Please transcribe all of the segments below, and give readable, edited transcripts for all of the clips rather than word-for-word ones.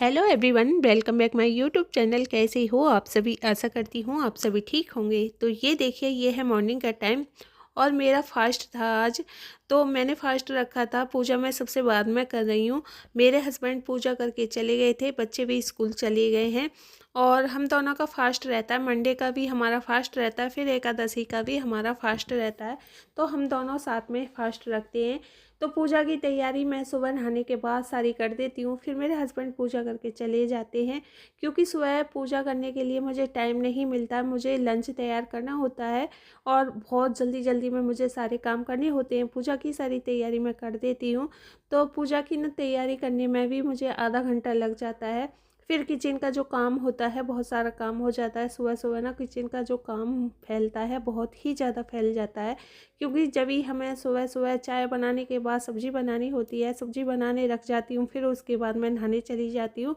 Hello everyone, welcome back my YouTube channel. कैसे हो आप सभी? आशा करती हूँ आप सभी ठीक होंगे। तो ये देखिए, ये है मॉर्निंग का टाइम और मेरा फास्ट था आज। तो मैंने फास्ट रखा था। पूजा मैं सबसे बाद में कर रही हूँ। मेरे हस्बैंड पूजा करके चले गए थे, बच्चे भी स्कूल चले गए हैं और हम दोनों का फास्ट रहता है। मंडे का भी हमारा फास्ट रहता है, फिर एकादशी का भी हमारा फास्ट रहता है। तो हम दोनों साथ में फास्ट रखते हैं। तो पूजा की तैयारी मैं सुबह नहाने के बाद सारी कर देती हूँ। फिर मेरे हस्बैंड पूजा करके चले जाते हैं, क्योंकि सुबह पूजा करने के लिए मुझे टाइम नहीं मिलता। मुझे लंच तैयार करना होता है और बहुत जल्दी जल्दी में मुझे सारे काम करने होते हैं। पूजा की सारी तैयारी मैं कर देती हूँ। तो पूजा की न तैयारी करने में भी मुझे आधा घंटा लग जाता है। फिर किचन का जो काम होता है, बहुत सारा काम हो जाता है। सुबह सुबह ना किचन का जो काम फैलता है, बहुत ही ज़्यादा फैल जाता है। क्योंकि जब भी हमें सुबह सुबह चाय बनाने के बाद सब्ज़ी बनानी होती है, सब्ज़ी बनाने रख जाती हूँ, फिर उसके बाद मैं नहाने चली जाती हूँ।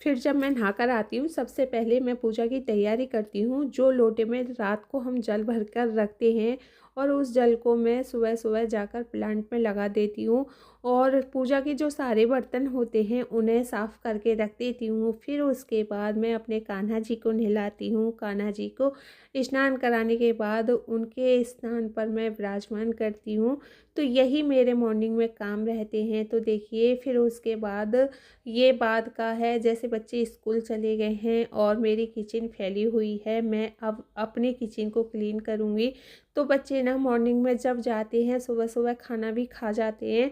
फिर जब मैं नहाकर आती हूँ, सबसे पहले मैं पूजा की तैयारी करती हूँ। जो लोटे में रात को हम जल भर कर रखते हैं और उस जल को मैं सुबह सुबह जाकर प्लांट में लगा देती हूँ। और पूजा के जो सारे बर्तन होते हैं उन्हें साफ़ करके रख देती हूँ। फिर उसके बाद मैं अपने कान्हा जी को नहलाती हूँ। कान्हा जी को स्नान कराने के बाद उनके स्थान पर मैं विराजमान करती हूँ। तो यही मेरे मॉर्निंग में काम रहते हैं। तो देखिए, फिर उसके बाद ये बाद का है, जैसे बच्चे स्कूल चले गए हैं और मेरी किचन फैली हुई है। मैं अब अपने किचन को क्लीन करूँगी। तो बच्चे ना मॉर्निंग में जब जाते हैं, सुबह सुबह खाना भी खा जाते हैं।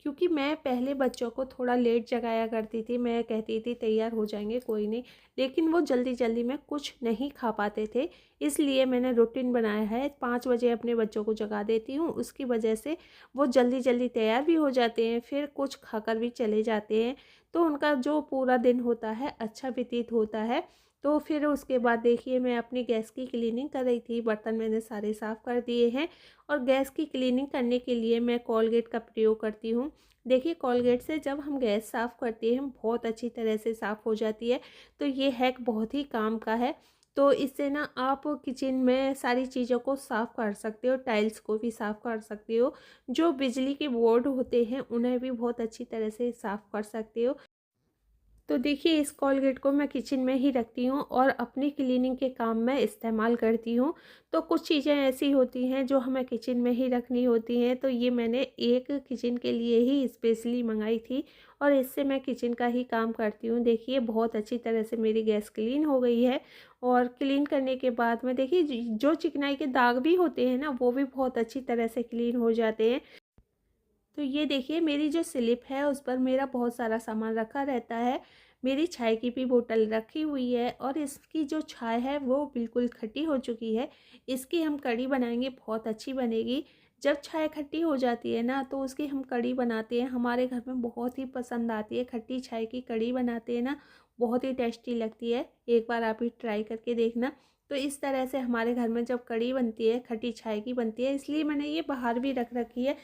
क्योंकि मैं पहले बच्चों को थोड़ा लेट जगाया करती थी। मैं कहती थी तैयार हो जाएंगे, कोई नहीं, लेकिन वो जल्दी जल्दी में कुछ नहीं खा पाते थे। इसलिए मैंने रूटीन बनाया है, 5 बजे अपने बच्चों को जगा देती हूँ। उसकी वजह से वो जल्दी जल्दी तैयार भी हो जाते हैं, फिर कुछ खाकर भी चले जाते हैं। तो उनका जो पूरा दिन होता है अच्छा व्यतीत होता है। तो फिर उसके बाद देखिए, मैं अपनी गैस की क्लीनिंग कर रही थी। बर्तन मैंने सारे साफ़ कर दिए हैं और गैस की क्लीनिंग करने के लिए मैं कोलगेट का प्रयोग करती हूँ। देखिए, कोलगेट से जब हम गैस साफ़ करते हैं, बहुत अच्छी तरह से साफ़ हो जाती है। तो ये हैक बहुत ही काम का है। तो इससे ना आप किचन में सारी चीज़ों को साफ़ कर सकते हो, टाइल्स को भी साफ़ कर सकते हो। जो बिजली के बोर्ड होते हैं उन्हें भी बहुत अच्छी तरह से साफ़ कर सकते हो। तो देखिए, इस कोलगेट को मैं किचन में ही रखती हूँ और अपनी क्लीनिंग के काम में इस्तेमाल करती हूँ। तो कुछ चीज़ें ऐसी होती हैं जो हमें किचन में ही रखनी होती हैं। तो ये मैंने एक किचन के लिए ही स्पेशली मंगाई थी और इससे मैं किचन का ही काम करती हूँ। देखिए, बहुत अच्छी तरह से मेरी गैस क्लीन हो गई है। और क्लीन करने के बाद में देखिए, जो चिकनाई के दाग भी होते हैं ना, वो भी बहुत अच्छी तरह से क्लीन हो जाते हैं। तो ये देखिए, मेरी जो स्लिप है उस पर मेरा बहुत सारा सामान रखा रहता है। मेरी चाय की भी बोतल रखी हुई है और इसकी जो चाय है वो बिल्कुल खट्टी हो चुकी है। इसकी हम कढ़ी बनाएंगे, बहुत अच्छी बनेगी। जब चाय खट्टी हो जाती है ना, तो उसकी हम कढ़ी बनाते हैं। हमारे घर में बहुत ही पसंद आती है, खट्टी चाय की कढ़ी बनाते हैं ना, बहुत ही टेस्टी लगती है। एक बार आप भी ट्राई करके देखना। तो इस तरह से हमारे घर में जब कढ़ी बनती है, खट्टी चाय की बनती है, इसलिए मैंने ये बाहर भी रख रखी है।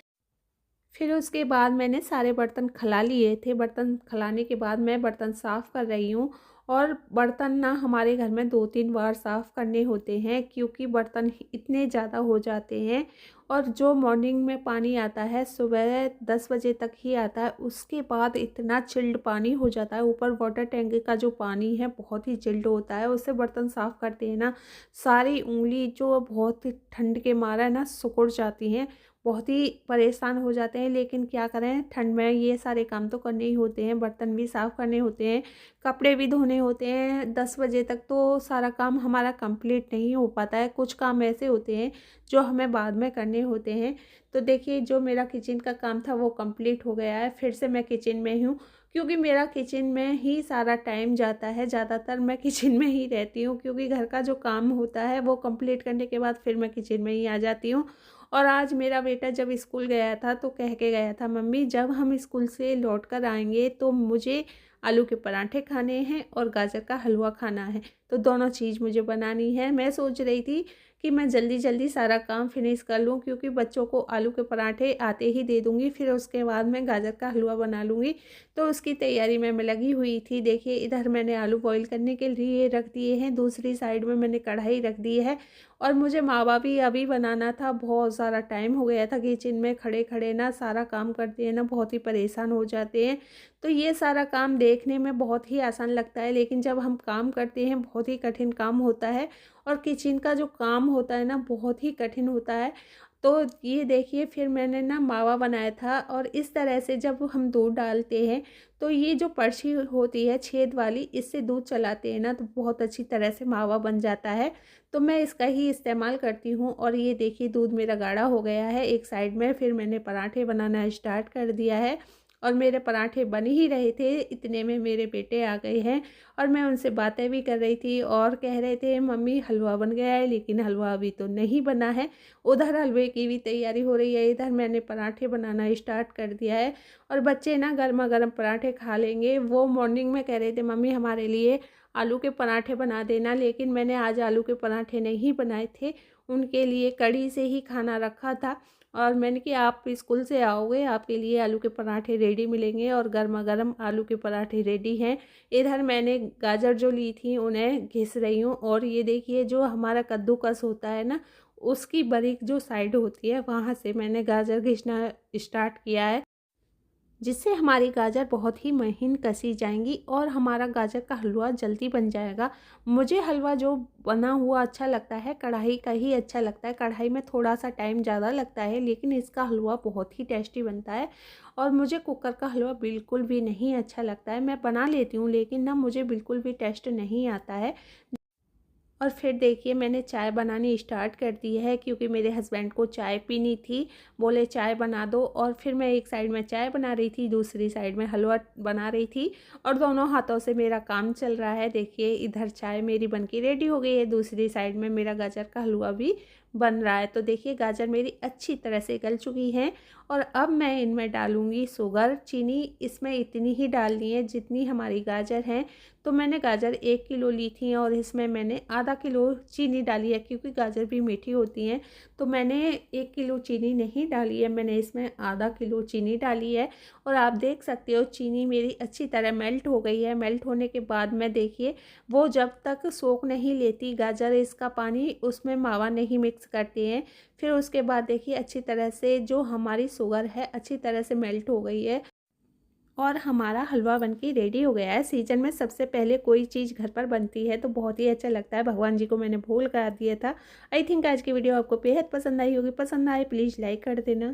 फिर उसके बाद मैंने सारे बर्तन खला लिए थे। बर्तन खलाने के बाद मैं बर्तन साफ़ कर रही हूँ। और बर्तन ना हमारे घर में 2-3 बार साफ़ करने होते हैं, क्योंकि बर्तन इतने ज़्यादा हो जाते हैं। और जो मॉर्निंग में पानी आता है, सुबह 10 बजे तक ही आता है, उसके बाद इतना चिल्ड पानी हो जाता है। ऊपर वाटर टैंक का जो पानी है बहुत ही चिल्ड होता है। उससे बर्तन साफ़ करते हैं ना, सारी उंगली जो बहुत ठंड के मारा ना सिकुड़ जाती हैं। बहुत ही परेशान हो जाते हैं, लेकिन क्या करें, ठंड में ये सारे काम तो करने ही होते हैं। बर्तन भी साफ़ करने होते हैं, कपड़े भी धोने होते हैं। 10 बजे तक तो सारा काम हमारा कंप्लीट नहीं हो पाता है। कुछ काम ऐसे होते हैं जो हमें बाद में करने होते हैं। तो देखिए, जो मेरा किचन का काम था वो कंप्लीट हो गया है। फिर से मैं किचन में हूँ, क्योंकि मेरा किचन में ही सारा टाइम जाता है। ज़्यादातर मैं किचन में ही रहती हूँ, क्योंकि घर का जो काम होता है वो कंप्लीट करने के बाद फिर मैं किचन में ही आ जाती हूँ। और आज मेरा बेटा जब स्कूल गया था तो कह के गया था, मम्मी जब हम स्कूल से लौट कर आएंगे तो मुझे आलू के पराठे खाने हैं और गाजर का हलवा खाना है। तो दोनों चीज़ मुझे बनानी है। मैं सोच रही थी कि मैं जल्दी जल्दी सारा काम फिनिश कर लूँ, क्योंकि बच्चों को आलू के पराठे आते ही दे दूँगी, फिर उसके बाद मैं गाजर का हलवा बना लूँगी। तो उसकी तैयारी में मैं लगी हुई थी। देखिए इधर मैंने आलू बॉईल करने के लिए रख दिए हैं, दूसरी साइड में मैंने कढ़ाई रख दी है। और मुझे मावा भी अभी बनाना था, बहुत सारा टाइम हो गया था किचन में खड़े खड़े ना, सारा काम करते हैं ना बहुत ही परेशान हो जाते हैं। तो ये सारा काम देखने में बहुत ही आसान लगता है, लेकिन जब हम काम करते हैं बहुत ही कठिन काम होता है। और किचन का जो काम होता है ना बहुत ही कठिन होता है। तो ये देखिए फिर मैंने ना मावा बनाया था, और इस तरह से जब हम दूध डालते हैं तो ये जो पर्ची होती है छेद वाली, इससे दूध चलाते हैं ना तो बहुत अच्छी तरह से मावा बन जाता है। तो मैं इसका ही इस्तेमाल करती हूँ। और ये देखिए दूध मेरा गाढ़ा हो गया है एक साइड में, फिर मैंने पराठे बनाना स्टार्ट कर दिया है। और मेरे पराठे बन ही रहे थे, इतने में मेरे बेटे आ गए हैं। और मैं उनसे बातें भी कर रही थी और कह रहे थे मम्मी हलवा बन गया है, लेकिन हलवा अभी तो नहीं बना है। उधर हलवे की भी तैयारी हो रही है, इधर मैंने पराठे बनाना स्टार्ट कर दिया है। और बच्चे ना गर्मा गर्म पराठे खा लेंगे। वो मॉर्निंग में कह रहे थे मम्मी हमारे लिए आलू के पराठे बना देना, लेकिन मैंने आज आलू के पराठे नहीं बनाए थे, उनके लिए कढ़ी से ही खाना रखा था। और मैंने कि आप स्कूल से आओगे आपके लिए आलू के पराठे रेडी मिलेंगे, और गर्मा गर्म आलू के पराठे रेडी हैं। इधर मैंने गाजर जो ली थी उन्हें घिस रही हूँ। और ये देखिए जो हमारा कद्दूकस होता है ना, उसकी बारीक जो साइड होती है वहाँ से मैंने गाजर घिसना स्टार्ट किया है, जिससे हमारी गाजर बहुत ही महीन कसी जाएंगी और हमारा गाजर का हलवा जल्दी बन जाएगा। मुझे हलवा जो बना हुआ अच्छा लगता है, कढ़ाई का ही अच्छा लगता है। कढ़ाई में थोड़ा सा टाइम ज़्यादा लगता है, लेकिन इसका हलवा बहुत ही टेस्टी बनता है। और मुझे कुकर का हलवा बिल्कुल भी नहीं अच्छा लगता है। मैं बना लेती हूँ, लेकिन ना मुझे बिल्कुल भी टेस्ट नहीं आता है। और फिर देखिए मैंने चाय बनानी स्टार्ट कर दी है, क्योंकि मेरे हस्बैंड को चाय पीनी थी, बोले चाय बना दो। और फिर मैं एक साइड में चाय बना रही थी, दूसरी साइड में हलवा बना रही थी, और दोनों हाथों से मेरा काम चल रहा है। देखिए इधर चाय मेरी बनके रेडी हो गई है, दूसरी साइड में मेरा गाजर का हलवा भी बन रहा है। तो देखिए गाजर मेरी अच्छी तरह से गल चुकी हैं। और अब मैं इनमें डालूँगी शुगर। चीनी इसमें इतनी ही डालनी है जितनी हमारी गाजर हैं। तो मैंने गाजर 1 किलो ली थी और इसमें मैंने आधा किलो चीनी डाली है, क्योंकि गाजर भी मीठी होती हैं। तो मैंने 1 किलो चीनी नहीं डाली है, मैंने इसमें आधा किलो चीनी डाली है। और आप देख सकते हो चीनी मेरी अच्छी तरह मेल्ट हो गई है। मेल्ट होने के बाद में देखिए वो जब तक सोख नहीं लेती गाजर इसका पानी, उसमें मावा नहीं मिक्स करते हैं। फिर उसके बाद देखिए अच्छी तरह से जो हमारी शुगर है अच्छी तरह से मेल्ट हो गई है, और हमारा हलवा बनके रेडी हो गया है। सीजन में सबसे पहले कोई चीज़ घर पर बनती है तो बहुत ही अच्छा लगता है। भगवान जी को मैंने भूल कर दिया था। आई थिंक आज की वीडियो आपको बेहद पसंद आई होगी। पसंद आए प्लीज़ लाइक कर देना।